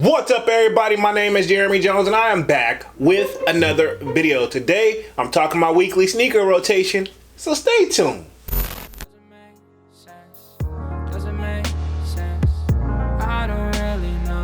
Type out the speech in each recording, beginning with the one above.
What's up everybody, my name is Jeremy Jones and I am back with another video. Today I'm talking my weekly sneaker rotation, so stay tuned.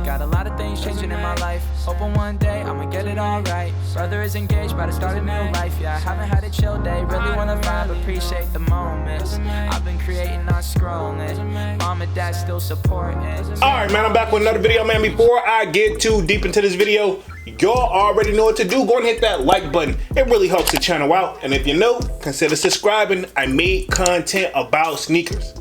Got a lot of things changing in my life. Hoping one day I'ma get it all right. Brother is engaged, about to start a new life. Yeah, I haven't had a chill day. Really wanna vibe, appreciate the moments. I've been creating, not scrolling. Mom and dad still supporting. Alright man, I'm back with another video, man. Before I get too deep into this video, y'all already know what to do. Go and hit that like button. It really helps the channel out. And if you're new, consider subscribing. I made content about sneakers.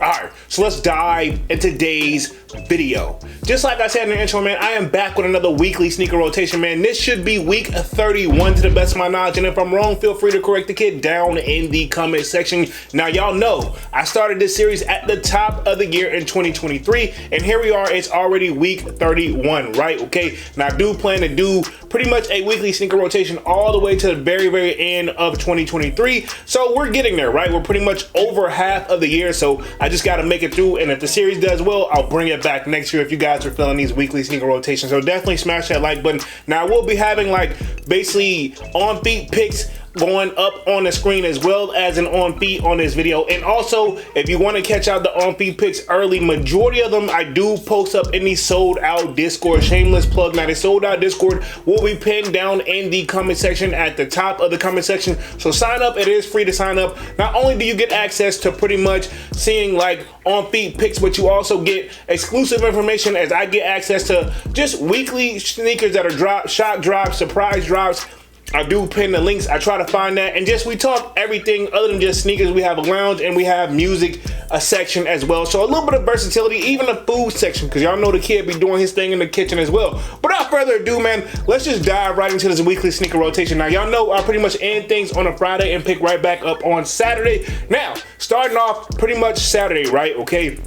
Alright, so let's dive into today's video. Just like I said in the intro, man, I am back with another weekly sneaker rotation, man. This should be week 31 to the best of my knowledge, and if I'm wrong, feel free to correct the kid down in the comment section. Now, y'all know I started this series at the top of the year in 2023, and here we are, it's already week 31, right? Okay, now I do plan to do pretty much a weekly sneaker rotation all the way to the very end of 2023, so we're getting there, right? We're pretty much over half of the year, so I just got to make it through, and if the series does well, I'll bring it back next year if you guys are feeling these weekly sneaker rotations. So definitely smash that like button. Now I will be having like basically on feet picks going up on the screen as well as an on feet on this video, and also if you want to catch out the on feet picks early, majority of them I do post up in the sold out Discord. Shameless plug. Now the sold out Discord will be pinned down in the comment section at the top of the comment section, so sign up. It is free to sign up. Not only do you get access to pretty much seeing like on feet picks, but you also get exclusive information as I get access to just weekly sneakers that are shock drops, surprise drops. I do pin the links. I try to find that, and just we talk everything other than just sneakers. We have a lounge and we have music section as well, so a little bit of versatility, even a food section, because y'all know the kid be doing his thing in the kitchen as well. But without further ado, man, let's just dive right into this weekly sneaker rotation. Now y'all know I pretty much end things on a Friday and pick right back up on Saturday. Now starting off pretty much Saturday, right? Okay,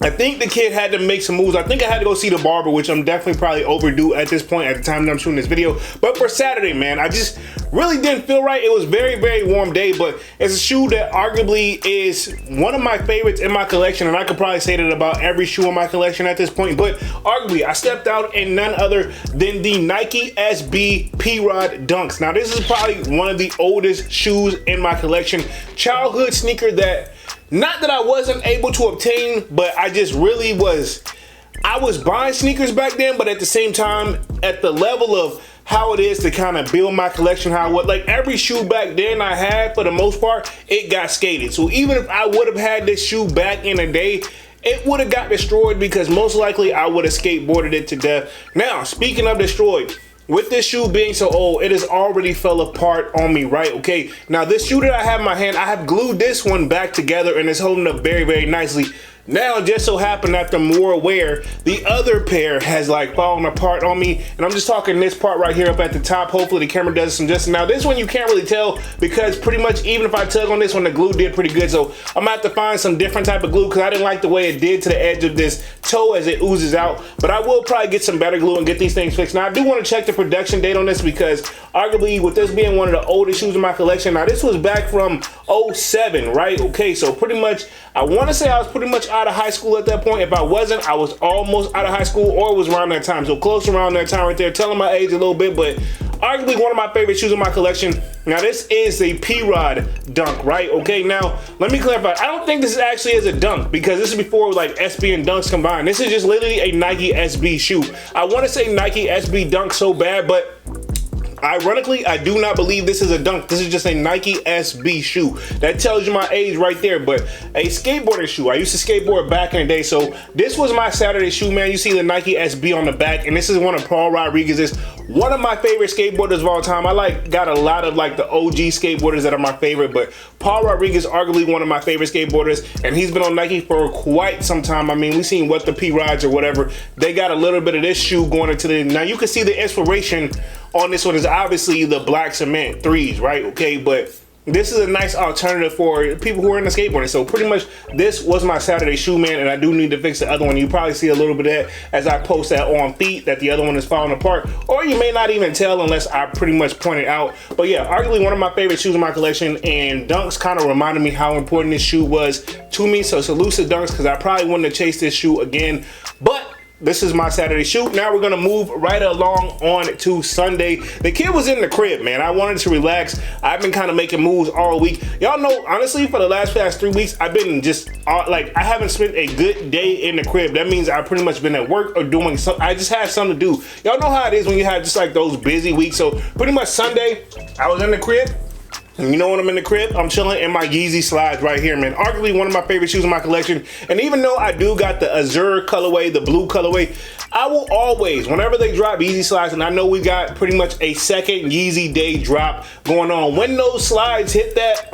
I think the kid had to make some moves. I think I had to go see the barber, which I'm definitely probably overdue at this point at the time that I'm shooting this video. But for Saturday, man, I just really didn't feel right. It was very warm day, but it's a shoe that arguably is one of my favorites in my collection, and I could probably say that about every shoe in my collection at this point. But arguably, I stepped out in none other than the Nike SB P-Rod Dunks. Now, this is probably one of the oldest shoes in my collection. Childhood sneaker that, not that I wasn't able to obtain, but I just really was. I was buying sneakers back then, but at the same time, at the level of how it is to kind of build my collection, how what like every shoe back then I had, for the most part, it got skated. So even if I would have had this shoe back in the day, it would have got destroyed because most likely I would have skateboarded it to death. Now, speaking of destroyed, with this shoe being so old, it has already fell apart on me, right? Okay, now this shoe that I have in my hand, I have glued this one back together and it's holding up very nicely. Now, it just so happened after more aware, the other pair has like fallen apart on me, and I'm just talking this part right here up at the top. Hopefully the camera does some justice. Now this one you can't really tell because pretty much even if I tug on this one, the glue did pretty good, so I'm gonna have to find some different type of glue because I didn't like the way it did to the edge of this toe as it oozes out. But I will probably get some better glue and get these things fixed. Now I do want to check the production date on this because arguably with this being one of the oldest shoes in my collection, now this was back from 07, right? Okay, so pretty much I want to say I was pretty much out of high school at that point. If I wasn't, I was almost out of high school, or it was around that time. So close around that time right there, telling my age a little bit, but arguably one of my favorite shoes in my collection. Now this is a P-Rod Dunk, right? Okay, now let me clarify. I don't think this actually is a dunk because this is before like SB and Dunks combined. This is just literally a Nike SB shoe. I want to say Nike SB Dunk so bad, but ironically, I do not believe this is a dunk. This is just a Nike SB shoe. That tells you my age right there, but a skateboarding shoe. I used to skateboard back in the day, so this was my Saturday shoe, man. You see the Nike SB on the back, and this is one of Paul Rodriguez's, one of my favorite skateboarders of all time. I got a lot of like the OG skateboarders that are my favorite, but Paul Rodriguez arguably one of my favorite skateboarders, and he's been on Nike for quite some time. I mean, we seen what the P-Rods or whatever. They got a little bit of this shoe going into the, now you can see the inspiration on this one is obviously the black cement 3s, right? Okay, but this is a nice alternative for people who are into skateboarding. So pretty much this was my Saturday shoe, man, and I do need to fix the other one. You probably see a little bit of that as I post that on feet, that the other one is falling apart, or you may not even tell unless I pretty much point it out. But yeah, arguably one of my favorite shoes in my collection, and Dunks kind of reminded me how important this shoe was to me. So salute to Dunks, because I probably wouldn't have chased this shoe again. But this is my Saturday shoot. Now we're gonna move right along on to Sunday. The kid was in the crib, man. I wanted to relax. I've been kind of making moves all week. Y'all know, honestly, for the past 3 weeks, I've been just like, I haven't spent a good day in the crib. That means I've pretty much been at work or doing something. I just had something to do. Y'all know how it is when you have just like those busy weeks. So pretty much Sunday, I was in the crib. And you know when I'm in the crib, I'm chilling in my Yeezy slides right here, man. Arguably one of my favorite shoes in my collection. And even though I do got the azure colorway, the blue colorway, I will always, whenever they drop Yeezy slides, and I know we got pretty much a second Yeezy day drop going on. When those slides hit that,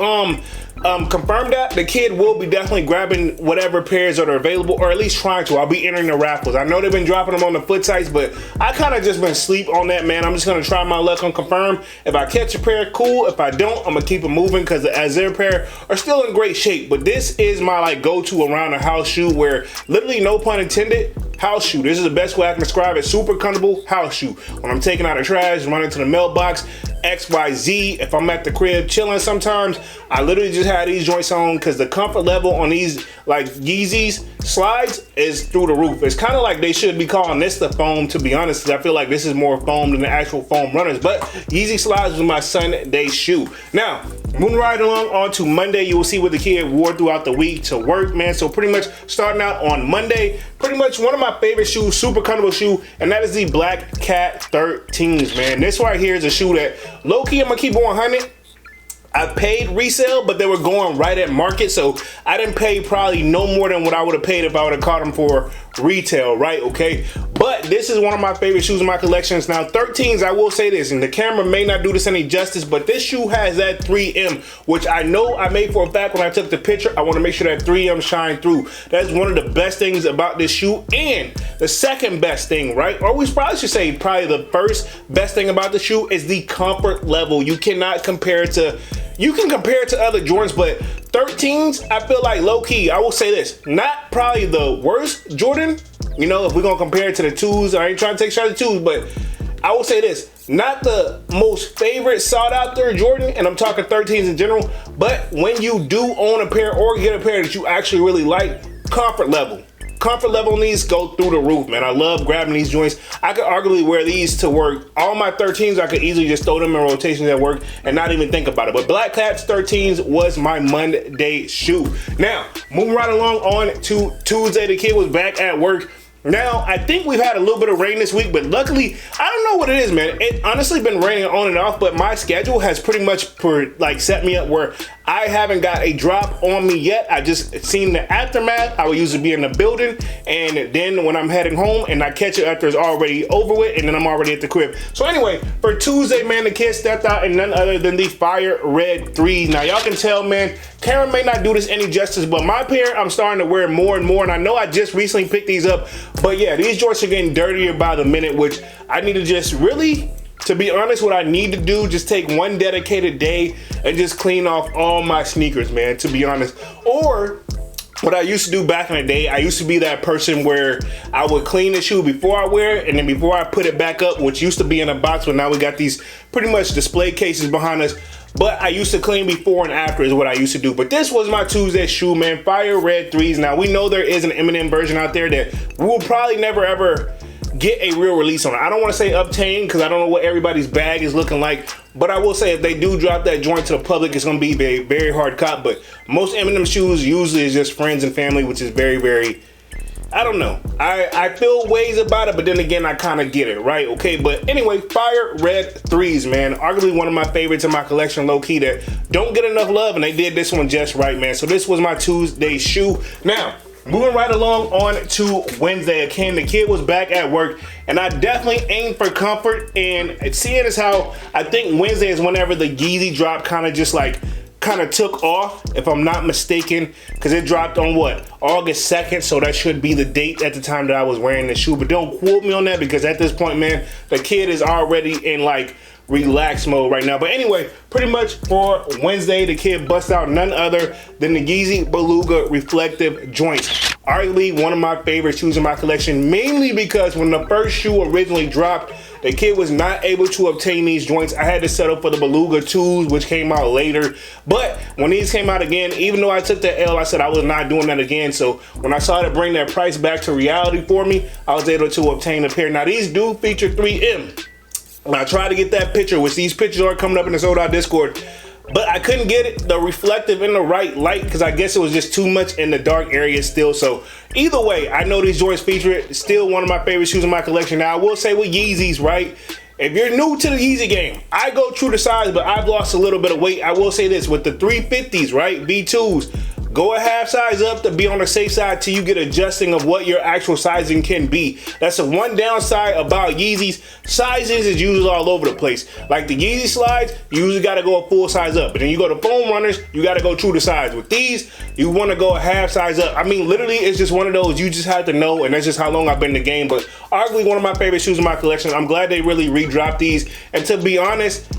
confirm that, the kid will be definitely grabbing whatever pairs that are available, or at least trying to. I'll be entering the raffles. I know they've been dropping them on the foot sites, but I kind of just been asleep on that, man. I'm just gonna try my luck on confirm. If I catch a pair, cool. If I don't, I'm gonna keep it moving because the Azure pair are still in great shape. But this is my like go-to around the house shoe, where literally, no pun intended, house shoe. This is the best way I can describe it. Super comfortable house shoe. When I'm taking out the trash, running to the mailbox, XYZ, if I'm at the crib chilling sometimes, I literally just have these joints on because the comfort level on these like Yeezys slides is through the roof. It's kind of like they should be calling this the foam, to be honest, because I feel like this is more foam than the actual foam runners. But Yeezy slides was my Sunday shoe. Now, moving right along on to Monday, you will see what the kid wore throughout the week to work, man. So pretty much starting out on Monday, pretty much one of my favorite shoes, super comfortable shoe, and that is the Black Cat 13s, man. This right here is a shoe that low-key, I'm gonna keep 100. I paid resale, but they were going right at market, so I didn't pay probably no more than what I would have paid if I would have caught them for retail, right? Okay, but this is one of my favorite shoes in my collections. Now 13s, I will say this, and the camera may not do this any justice, but this shoe has that 3M, which I know I made for a fact when I took the picture. I want to make sure that 3M shine through. That's one of the best things about this shoe, and the second best thing, right? Or we probably should say probably the first best thing about the shoe is the comfort level. You cannot compare it to, you can compare it to other Jordans, but 13s, I feel like low-key, I will say this, not probably the worst Jordan. You know, if we're gonna compare it to the 2s, I ain't trying to take shots at 2s, but I will say this, not the most favorite sought after Jordan, and I'm talking 13s in general, but when you do own a pair or get a pair that you actually really like, comfort level. Comfort level on these go through the roof, man. I love grabbing these joints. I could arguably wear these to work. All my 13s, I could easily just throw them in rotations at work and not even think about it. But Black Cat's 13s was my Monday shoe. Now, moving right along on to Tuesday, the kid was back at work. Now, I think we've had a little bit of rain this week, but luckily, I don't know what it is, man. It honestly been raining on and off, but my schedule has pretty much set me up where I haven't got a drop on me yet. I just seen the aftermath. I would usually be in the building, and then when I'm heading home and I catch it after it's already over with, and then I'm already at the crib. So anyway, for Tuesday, man, the kid stepped out in none other than the Fire Red 3s. Now, y'all can tell, man, Karen may not do this any justice, but my pair, I'm starting to wear more and more, and I know I just recently picked these up, but yeah, these joints are getting dirtier by the minute, which I need to just really, to be honest, what I need to do, just take one dedicated day and just clean off all my sneakers, man, to be honest. Or what I used to do back in the day, I used to be that person where I would clean the shoe before I wear it, and then before I put it back up, which used to be in a box, but now we got these pretty much display cases behind us. But I used to clean before and after is what I used to do. But this was my Tuesday shoe, man. Fire Red 3s. Now, we know there is an Eminem version out there that we will probably never ever get a real release on. I don't want to say obtain because I don't know what everybody's bag is looking like. But I will say if they do drop that joint to the public, it's going to be a very hard cop. But most Eminem shoes usually is just friends and family, which is very, very, I don't know. I feel ways about it, but then again, I kind of get it, right? Okay, but anyway, Fire Red 3s, man. Arguably one of my favorites in my collection, low-key, that don't get enough love, and they did this one just right, man. So this was my Tuesday shoe. Now, moving right along on to Wednesday. Again, the kid was back at work, and I definitely aimed for comfort, and seeing as how I think Wednesday is whenever the Yeezy drop kind of took off, if I'm not mistaken, because it dropped on what, August 2nd, so that should be the date at the time that I was wearing the shoe. But don't quote me on that, because at this point, man, the kid is already in like relax mode right now. But anyway, pretty much for Wednesday, the kid busts out none other than the Yeezy Beluga reflective joints. Arguably one of my favorite shoes in my collection, mainly because when the first shoe originally dropped, the kid was not able to obtain these joints. I had to settle for the Beluga 2s, which came out later. But when these came out again, even though I took the L, I said I was not doing that again. So when I saw it bring that price back to reality for me, I was able to obtain a pair. Now these do feature 3M. And I tried to get that picture, which these pictures are coming up in the sold out Discord, but I couldn't get the reflective in the right light because I guess it was just too much in the dark area still. So either way, I know these joints feature it. Still one of my favorite shoes in my collection. Now I will say with Yeezys, right? If you're new to the Yeezy game, I go true to size, but I've lost a little bit of weight. I will say this, with the 350s, right, V2s, go a half size up to be on the safe side till you get adjusting of what your actual sizing can be. That's the one downside about Yeezys. Sizes is usually all over the place. Like the Yeezy slides, you usually gotta go a full size up. But then you go to foam runners, you gotta go true to size. With these, you wanna go a half size up. I mean, literally, it's just one of those you just have to know, and that's just how long I've been in the game. But arguably one of my favorite shoes in my collection. I'm glad they really re-dropped these. And to be honest,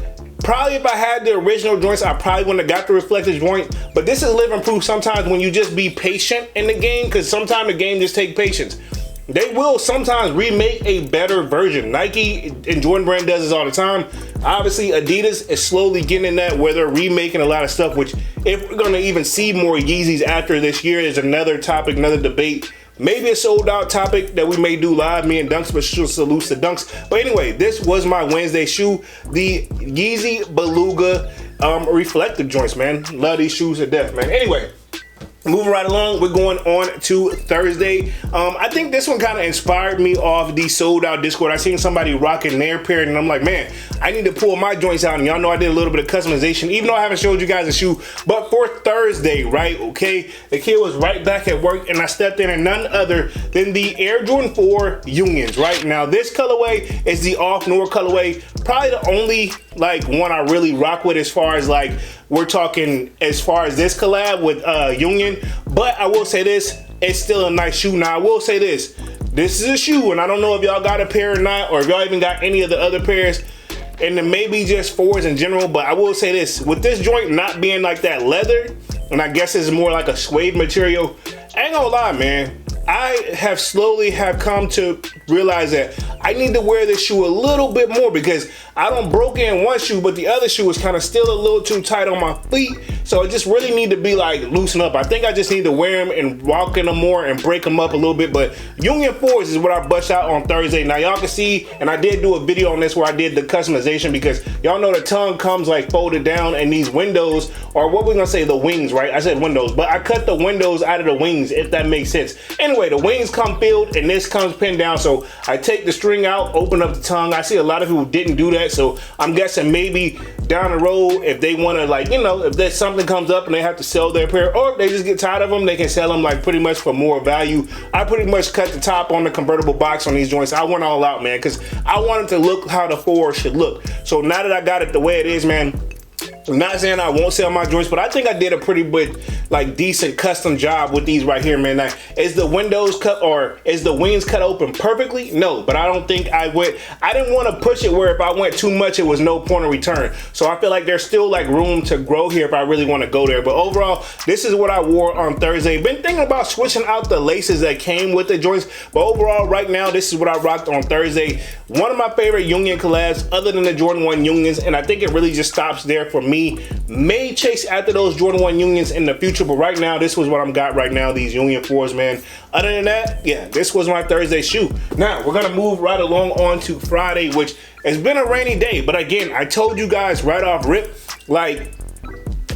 probably if I had the original joints, I probably wouldn't have got the reflective joint. But this is living proof sometimes when you just be patient in the game, because sometimes the game just take patience. They will sometimes remake a better version. Nike and Jordan Brand does this all the time. Obviously, Adidas is slowly getting in that where they're remaking a lot of stuff, which if we're gonna even see more Yeezys after this year is another topic, another debate. Maybe a sold out topic that we may do live, me and Dunks, but salutes to Dunks. But anyway, this was my Wednesday shoe, the Yeezy Beluga reflective joints, man. Love these shoes to death, man. Anyway, moving right along, we're going on to Thursday. I think this one kind of inspired me off the sold out Discord. I seen somebody rocking their pair and I'm like, man, I need to pull my joints out. And y'all know I did a little bit of customization, even though I haven't showed you guys a shoe. But for Thursday, right, okay, the kid was right back at work and I stepped in and none other than the Air Jordan 4 Unions, right? Now this colorway is the Off Noir colorway. Probably the only like one I really rock with as far as like, we're talking as far as this collab with Union. But I will say this, it's still a nice shoe. Now I will say this is a shoe and I don't know if y'all got a pair or not, or if y'all even got any of the other pairs, and then maybe just fours in general. But I will say this, with this joint not being like that leather, and I guess it's more like a suede material, I ain't gonna lie, man, I have slowly come to realize that I need to wear this shoe a little bit more because I don't broke in one shoe, but the other shoe is kind of still a little too tight on my feet. So I just really need to be like loosen up. I think I just need to wear them and walk in them more and break them up a little bit. But Union 4s is what I bust out on Thursday. Now y'all can see, and I did do a video on this where I did the customization because y'all know the tongue comes like folded down and these windows, or what we're gonna say, the wings, right? I said windows, but I cut the windows out of the wings, if that makes sense. Anyway, the wings come filled and this comes pinned down. So I take the string out, open up the tongue. I see a lot of people didn't do that. So I'm guessing maybe down the road, if they want to, like, you know, if there's something comes up and they have to sell their pair, or if they just get tired of them, they can sell them like pretty much for more value. I pretty much cut the top on the convertible box on these joints. I went all out, man, because I wanted to look how the 4 should look. So now that I got it the way it is, man, I'm not saying I won't sell my joints, but I think I did a pretty good, like, decent custom job with these right here, man. Now, is the windows cut, or is the wings cut open perfectly? No, but I don't think I didn't want to push it where if I went too much, it was no point of return. So I feel like there's still like room to grow here if I really want to go there. But overall, this is what I wore on Thursday. Been thinking about switching out the laces that came with the joints, but overall, right now, this is what I rocked on Thursday. One of my favorite Union collabs, other than the Jordan 1 Unions, and I think it really just stops there for me. May chase after those Jordan 1 Unions in the future, but right now, this was what I'm got right now, these Union 4s, man. Other than that, yeah, this was my Thursday shoe. Now, we're gonna move right along on to Friday, which has been a rainy day, but again, I told you guys right off rip, like,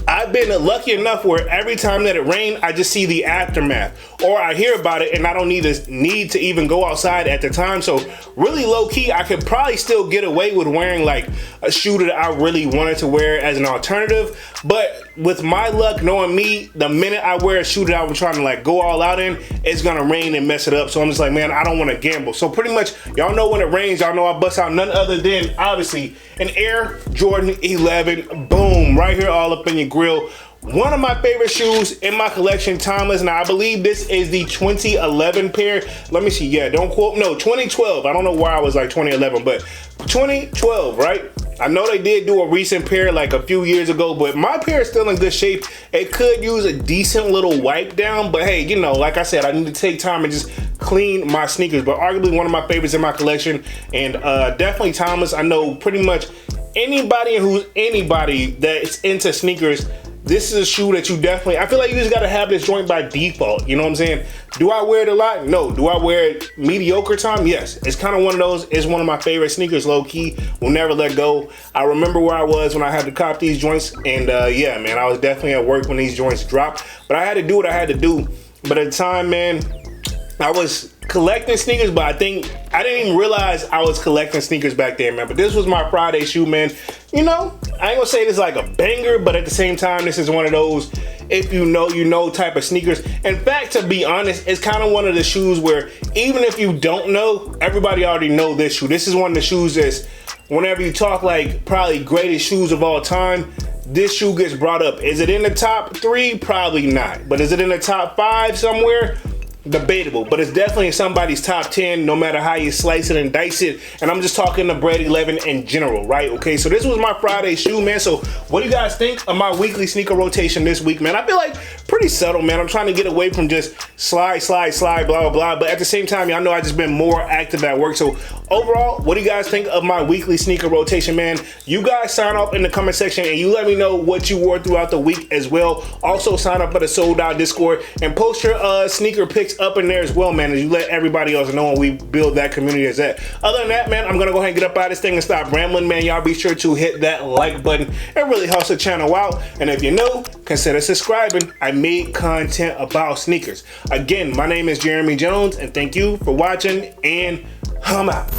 I've been lucky enough where every time that it rained, I just see the aftermath, or I hear about it and I don't need to even go outside at the time. So really low key, I could probably still get away with wearing like a shoe that I really wanted to wear as an alternative. But with my luck, knowing me, the minute I wear a shoe that I was trying to like go all out in, it's gonna rain and mess it up. So I'm just like, man, I don't want to gamble. So pretty much, y'all know when it rains, y'all know I bust out none other than obviously an Air Jordan 11. Boom, right here all up in your grill. One of my favorite shoes in my collection, timeless. Now I believe this is the 2011 pair. Let me see, yeah, don't quote, no, 2012. I don't know why I was like 2011, but 2012, right? I know they did do a recent pair like a few years ago, but my pair is still in good shape. It could use a decent little wipe down, but hey, you know, like I said, I need to take time and just clean my sneakers. But arguably one of my favorites in my collection, and definitely timeless. I know pretty much anybody that's into sneakers this is a shoe that you definitely, I feel like you just gotta have this joint by default, you know what I'm saying? Do I wear it a lot? No. Do I wear it mediocre time? Yes. It's kind of one of those, it's one of my favorite sneakers, low key, will never let go. I remember where I was when I had to cop these joints, and yeah, man, I was definitely at work when these joints dropped, but I had to do what I had to do. But at the time, man, I was collecting sneakers, but I think I didn't even realize I was collecting sneakers back then, man. But this was my Friday shoe, man. You know, I ain't gonna say this is like a banger, but at the same time, this is one of those if you know type of sneakers. In fact, to be honest, it's kind of one of the shoes where even if you don't know, everybody already know this shoe. This is one of the shoes that's, whenever you talk like probably greatest shoes of all time, this shoe gets brought up. Is it in the top 3? Probably not. But is it in the top 5 somewhere? Debatable, but it's definitely in somebody's top 10, no matter how you slice it and dice it. And I'm just talking the Bread 11 in general, right? Okay, so this was my Friday shoe, man. So what do you guys think of my weekly sneaker rotation this week, man? I feel like pretty subtle, man. I'm trying to get away from just slide, blah, blah, blah. But at the same time, y'all know I just been more active at work. So overall, what do you guys think of my weekly sneaker rotation, man? You guys sign up in the comment section and you let me know what you wore throughout the week as well. Also sign up for the Sold Out Discord and post your sneaker picks up in there as well, man, as you let everybody else know and we build that community as that. Other than that, man, I'm gonna go ahead and get up out of this thing and stop rambling, man. Y'all be sure to hit that like button. It really helps the channel out. And if you're new, consider subscribing. I make content about sneakers. Again, my name is Jeremy Jones, and thank you for watching, and I'm out.